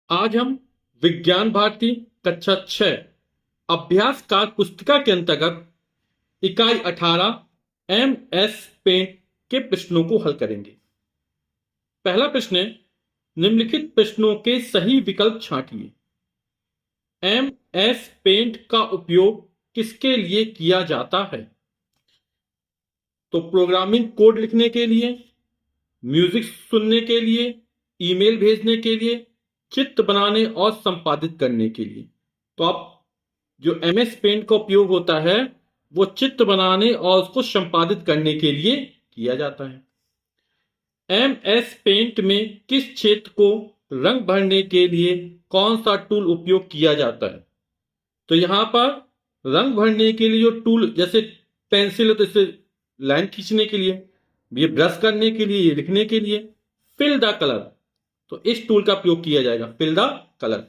आज हम विज्ञान भारती कक्षा 6 अभ्यास कार्य पुस्तिका के अंतर्गत इकाई 18 एम एस पेंट के प्रश्नों को हल करेंगे। पहला प्रश्न है, निम्नलिखित प्रश्नों के सही विकल्प छांटिए। एम एस पेंट का उपयोग किसके लिए किया जाता है? तो प्रोग्रामिंग कोड लिखने के लिए, म्यूजिक सुनने के लिए, ईमेल भेजने के लिए, चित्र बनाने और संपादित करने के लिए। तो आप जो एमएस पेंट का उपयोग होता है वो चित्र बनाने और उसको संपादित करने के लिए किया जाता है। एमएस पेंट में किस क्षेत्र को रंग भरने के लिए कौन सा टूल उपयोग किया जाता है? तो यहां पर रंग भरने के लिए जो टूल, जैसे पेंसिल है तो इसे लाइन खींचने के लिए, ये ब्रश करने के लिए, ये लिखने के लिए। फिल द कलर, तो इस टूल का उपयोग किया जाएगा, fill the colour.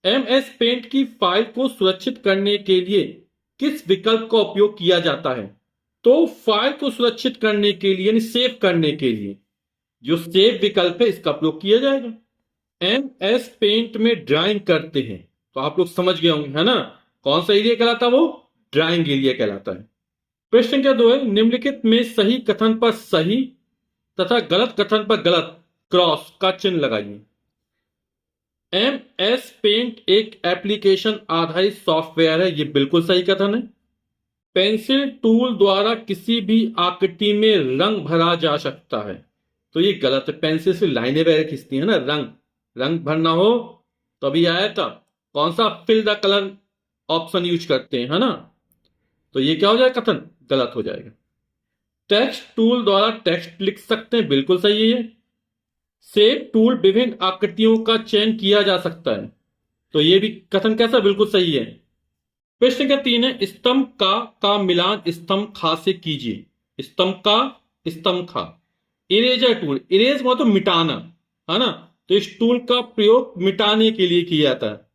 MS paint की फाइल को सुरक्षित करने के लिए किस विकल्प का उपयोग किया जाता है? तो फाइल को सुरक्षित करने के लिए यानी सेव करने के लिए जो सेव विकल्प है इसका उपयोग किया जाएगा। एमएस पेंट में ड्राइंग करते हैं, तो आप लोग समझ गए होंगे, है ना, कौन सा एरिया कहलाता है? वो ड्राइंग एरिया कहलाता है। प्रश्न संख्या 2 है, निम्नलिखित में सही कथन पर सही तथा गलत कथन पर गलत क्रॉस का चिन्ह लगाइए। एमएस पेंट एक एप्लीकेशन आधारित सॉफ्टवेयर है, यह बिल्कुल सही कथन है। पेंसिल टूल द्वारा किसी भी आकृति में रंग भरा जा सकता है, तो ये गलत है। पेंसिल से लाइनें वगैरह खींचती है ना, रंग भरना हो तो अभी आया था कौन सा, fill the colour option use करते हैं, है ना, तो ये क्या हो जाएगा, कथन गलत हो जाएगा। टेक्स्ट टूल द्वारा टेक्स्ट लिख सकते हैं, बिल्कुल सही है। सेव टूल विभिन्न आकृतियों का चयन किया जा सकता है, तो ये भी कथन कैसा, बिल्कुल सही है। प्रश्न का 3 है, स्तंभ का मिलान स्तंभ खा से कीजिए। स्तंभ का स्तंभ खा। इरेजर टूल, इरेज मतलब मिटाना, है ना, तो इस टूल का प्रयोग मिटाने के लिए किया जाता है,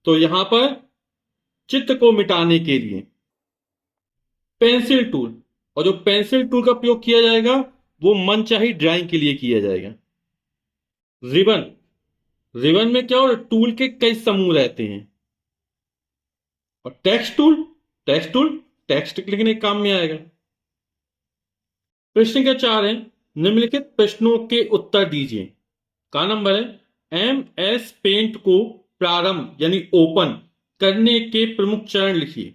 तो यहां पर चित्र को मिटाने के लिए। पेंसिल टूल, और जो पेंसिल टूल का प्रयोग किया जाएगा वो मनचाही ड्राइंग के लिए किया जाएगा। रिबन, रिबन में क्या हो, टूल के कई समूह रहते हैं। और text tool, text tool text लिखने के काम में आएगा। प्रश्न का 4 है, निम्नलिखित प्रश्नों के उत्तर दीजिए। का नंबर है, एम एस पेंट को प्रारंभ यानी ओपन करने के प्रमुख चरण लिखिए।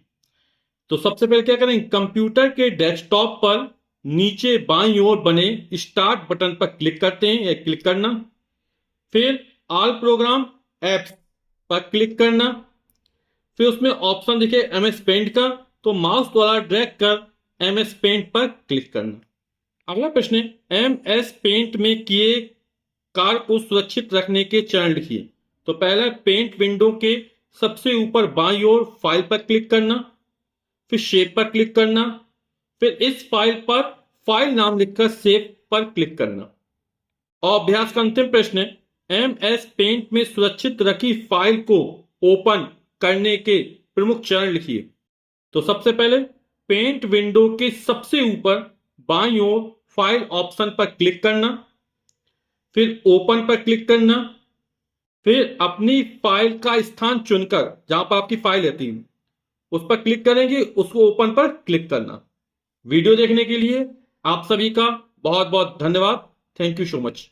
तो सबसे पहले क्या करें, कंप्यूटर के डेस्कटॉप पर नीचे बाईं ओर बने स्टार्ट बटन पर क्लिक करते हैं, या क्लिक करना। फिर ऑल प्रोग्राम एप्स पर क्लिक करना। फिर उसमें ऑप्शन दिखे एमएस पेंट का, तो माउस द्वारा ड्रैग कर एमएस पेंट पर क्लिक करना। अगला प्रश्न है, एमएस पेंट में किए कार्य को सुरक्षित रखने के चरण लिखिए। तो पहला, पेंट विंडो के सबसे ऊपर बाईं ओर फाइल पर क्लिक करना, फिर शेप पर क्लिक करना, फिर इस फाइल पर फाइल नाम लिखकर सेव पर क्लिक करना। और अभ्यास का अंतिम प्रश्न है, एमएस पेंट में सुरक्षित रखी फाइल को ओपन करने के प्रमुख चरण लिखिए। तो सबसे पहले पेंट विंडो के सबसे ऊपर बाईं ओर फाइल ऑप्शन पर क्लिक करना, फिर ओपन पर क्लिक करना, फिर अपनी फाइल का स्थान चुनकर जहां पर आपकी फाइल रहती है उस पर क्लिक करेंगे, उसको ओपन पर क्लिक करना। वीडियो देखने के लिए आप सभी का बहुत बहुत धन्यवाद। Thank you so much.